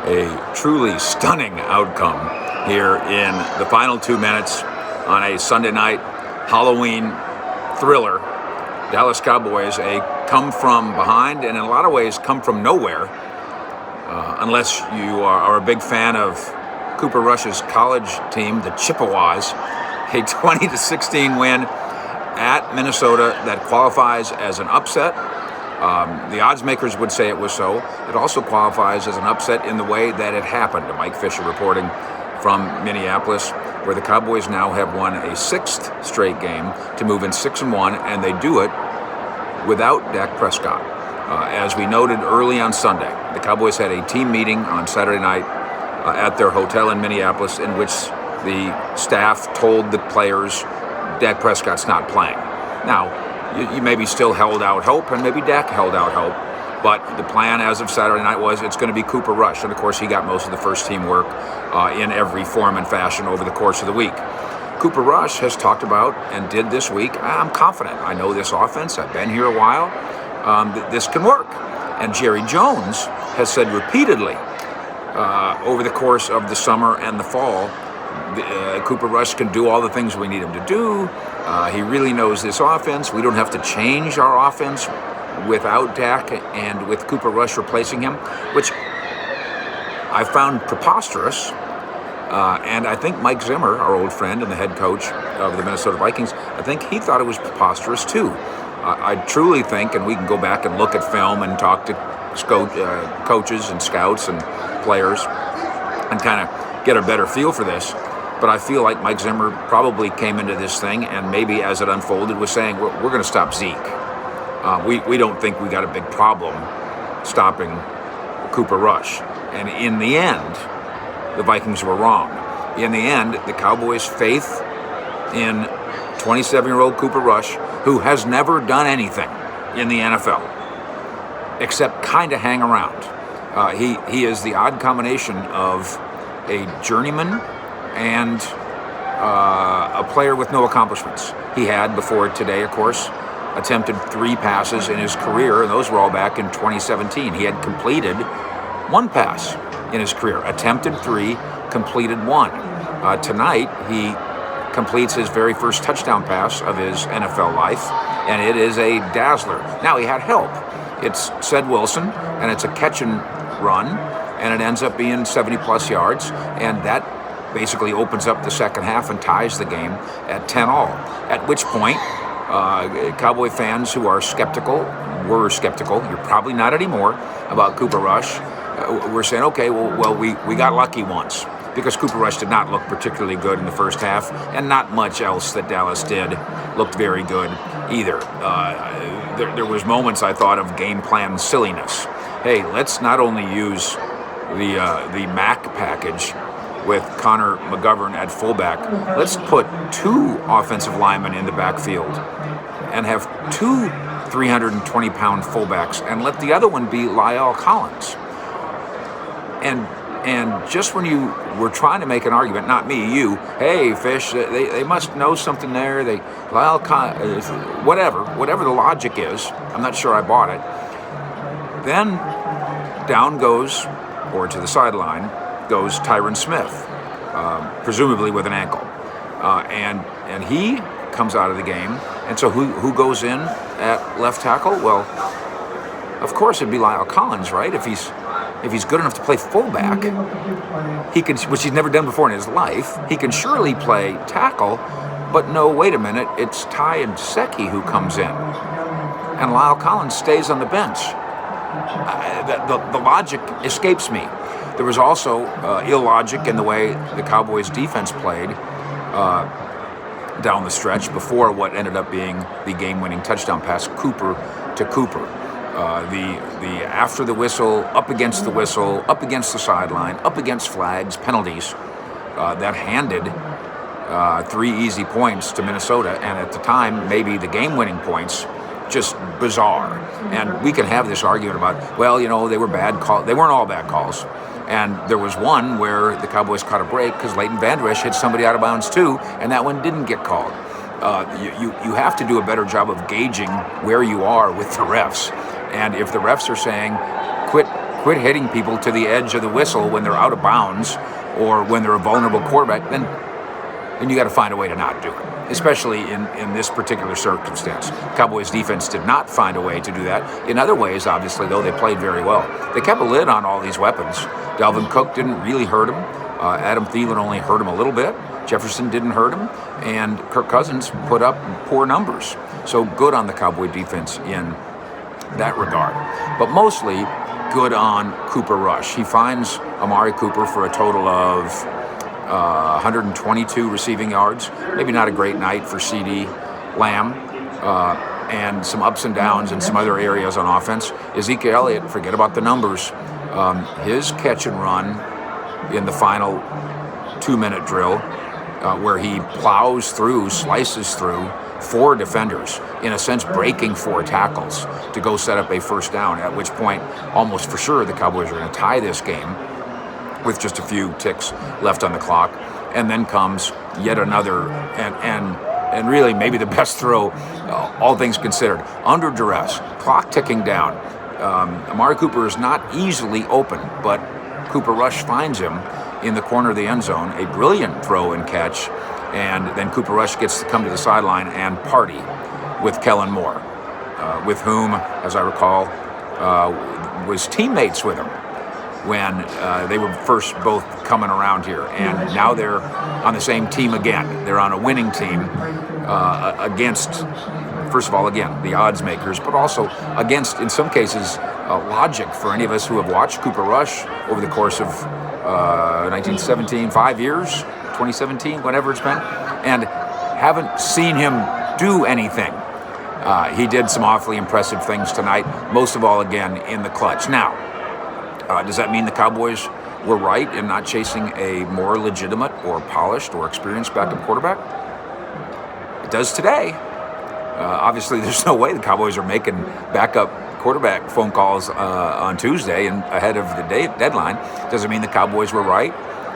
A truly stunning outcome here in the final 2 minutes on a Sunday night Halloween thriller. Dallas Cowboys, a come from behind and in a lot of ways come from nowhere, unless you are a big fan of Cooper Rush's college team, the Chippewas. A 20-16 win at Minnesota that qualifies as an upset. The odds makers would say it was so. It also qualifies as an upset in the way that it happened. Mike Fisher reporting from Minneapolis, where the Cowboys now have won a 6th straight game to move in 6-1, and they do it without Dak Prescott. As we noted early on Sunday, the Cowboys had a team meeting on Saturday night at their hotel in Minneapolis, in which the staff told the players Dak Prescott's not playing. Now, you maybe still held out hope, and maybe Dak held out hope, but the plan as of Saturday night was it's going to be Cooper Rush, and of course he got most of the first team work in every form and fashion over the course of the week. Cooper Rush has talked about and did this week, I'm confident. I know this offense. I've been here a while. This can work. And Jerry Jones has said repeatedly over the course of the summer and the fall, Cooper Rush can do all the things we need him to do. He really knows this offense. We don't have to change our offense without Dak and with Cooper Rush replacing him, which I found preposterous. And I think Mike Zimmer, our old friend and the head coach of the Minnesota Vikings, I think he thought it was preposterous too. I truly think, and we can go back and look at film and talk to coaches and scouts and players and kind of get a better feel for this. But I feel like Mike Zimmer probably came into this thing and maybe as it unfolded was saying, we're going to stop Zeke. We don't think we got a big problem stopping Cooper Rush. And in the end, the Vikings were wrong. In the end, the Cowboys' faith in 27-year-old Cooper Rush, who has never done anything in the NFL except kind of hang around. He is the odd combination of a journeyman and a player with no accomplishments. He had, before today, of course, attempted 3 passes in his career, and those were all back in 2017. He had completed 1 pass in his career, attempted 3, completed 1. Tonight, he completes his very first touchdown pass of his NFL life, and it is a dazzler. Now, he had help. It's Ced Wilson, and it's a catch and run, and it ends up being 70-plus yards, and that basically opens up the second half and ties the game at 10-all. At which point, Cowboy fans who are skeptical, were skeptical, you're probably not anymore, about Cooper Rush, we're saying, okay, well, we got lucky once, because Cooper Rush did not look particularly good in the first half, and not much else that Dallas did looked very good either. There was moments, I thought, of game plan silliness. Hey, let's not only use the Mac package with Connor McGovern at fullback, let's put 2 offensive linemen in the backfield and have 2 320-pound fullbacks and let the other one be La'el Collins. And just when you were trying to make an argument, not me, you, hey, Fish, they must know something there. La'el Collins, whatever the logic is, I'm not sure I bought it. Then down goes, or to the sideline, goes Tyron Smith, presumably with an ankle. And he comes out of the game. And so who goes in at left tackle? Well, of course it'd be La'el Collins, right? If he's good enough to play fullback, he can, which he's never done before in his life, he can surely play tackle. But no, wait a minute, it's Ty and Secchi who comes in. And La'el Collins stays on the bench. The logic escapes me. There was also illogic in the way the Cowboys' defense played down the stretch before what ended up being the game-winning touchdown pass, Cooper to Cooper. The after the whistle, up against the sideline, up against flags, penalties, that handed 3 easy points to Minnesota, and at the time, maybe the game-winning points. Just bizarre. And we can have this argument about, well, they were bad calls. They weren't all bad calls. And there was one where the Cowboys caught a break because Leighton Vander Esch hit somebody out of bounds too, and that one didn't get called. You have to do a better job of gauging where you are with the refs. And if the refs are saying, quit quit hitting people to the edge of the whistle when they're out of bounds or when they're a vulnerable quarterback, then you got to find a way to not do it, especially in this particular circumstance. Cowboys defense did not find a way to do that. In other ways, obviously, though, they played very well. They kept a lid on all these weapons. Dalvin Cook didn't really hurt him. Adam Thielen only hurt him a little bit. Jefferson didn't hurt him. And Kirk Cousins put up poor numbers. So good on the Cowboy defense in that regard. But mostly good on Cooper Rush. He finds Amari Cooper for a total of 122 receiving yards. Maybe not a great night for CD Lamb, and some ups and downs in some other areas on offense. Ezekiel Elliott, forget about the numbers. His catch and run in the final 2-minute drill, where he plows through, slices through 4 defenders, in a sense breaking 4 tackles to go set up a first down, at which point almost for sure the Cowboys are going to tie this game with just a few ticks left on the clock. And then comes yet another, and really maybe the best throw, all things considered, under duress, clock ticking down. Amari Cooper is not easily open, but Cooper Rush finds him in the corner of the end zone, a brilliant throw and catch, and then Cooper Rush gets to come to the sideline and party with Kellen Moore, with whom, as I recall, was teammates with him when they were first both coming around here. And now they're on the same team again. They're on a winning team against, first of all, again, the odds makers, but also against, in some cases, logic for any of us who have watched Cooper Rush over the course of 1917, 5 years, 2017, whatever it's been, and haven't seen him do anything. He did some awfully impressive things tonight, most of all, again, in the clutch. Now, does that mean the Cowboys were right in not chasing a more legitimate or polished or experienced backup quarterback? It does today. Obviously, there's no way the Cowboys are making backup quarterback phone calls on Tuesday and ahead of the deadline. Doesn't mean the Cowboys were right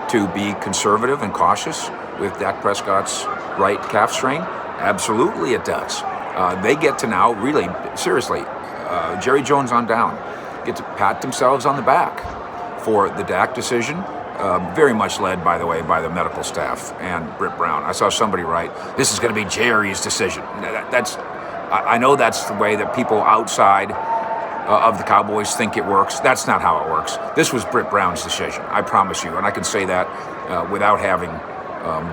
to be conservative and cautious with Dak Prescott's right calf strain. Absolutely it does. They get to now, really, seriously, Jerry Jones on down, get to pat themselves on the back for the Dak decision. Very much led, by the way, by the medical staff and Britt Brown. I saw somebody write, this is going to be Jerry's decision. I know that's the way that people outside of the Cowboys think it works. That's not how it works. This was Britt Brown's decision, I promise you. And I can say that without having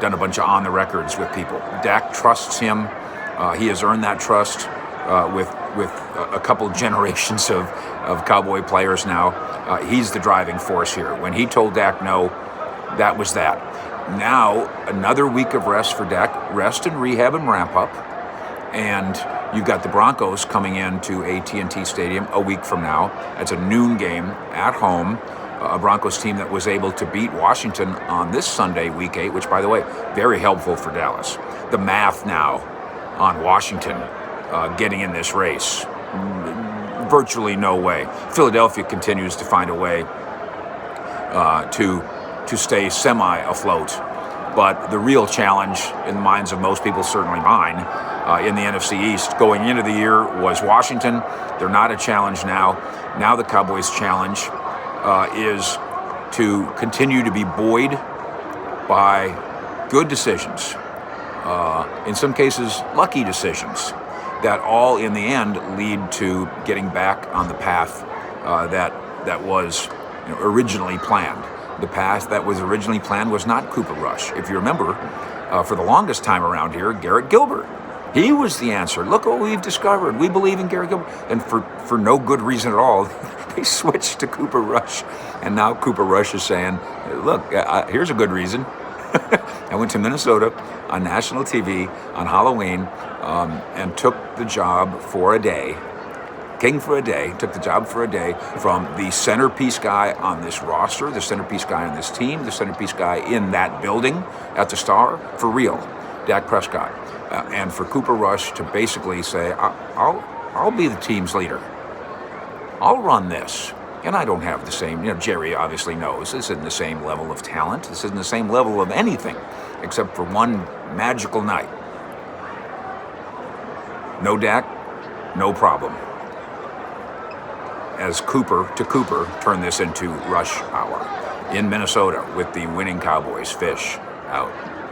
done a bunch of on-the-records with people. Dak trusts him. He has earned that trust with a couple generations of Cowboy players now. He's the driving force here. When he told Dak no, that was that. Now, another week of rest for Dak. Rest and rehab and ramp up. And you've got the Broncos coming into AT&T Stadium a week from now. It's a noon game at home. A Broncos team that was able to beat Washington on this Sunday, Week 8, which, by the way, very helpful for Dallas. The math now on Washington getting in this race, virtually no way. Philadelphia continues to find a way to stay semi-afloat. But the real challenge in the minds of most people, certainly mine, in the NFC East going into the year was Washington. They're not a challenge now. Now the Cowboys' challenge is to continue to be buoyed by good decisions, in some cases lucky decisions, that all in the end lead to getting back on the path that was originally planned. The path that was originally planned was not Cooper Rush. If you remember, for the longest time around here, Garrett Gilbert. He was the answer. Look what we've discovered. We believe in Garrett Gilbert. And for no good reason at all, they switched to Cooper Rush. And now Cooper Rush is saying, look, here's a good reason. I went to Minnesota on national TV on Halloween and took the job for a day. Took the job for a day from the centerpiece guy on this roster, the centerpiece guy on this team, the centerpiece guy in that building at the Star, for real, Dak Prescott. And for Cooper Rush to basically say, I'll be the team's leader. I'll run this. And I don't have the same, Jerry obviously knows this isn't the same level of talent. This isn't the same level of anything except for one magical night. No Dak, no problem. as Cooper turn this into rush hour in Minnesota with the winning Cowboys. Fish out.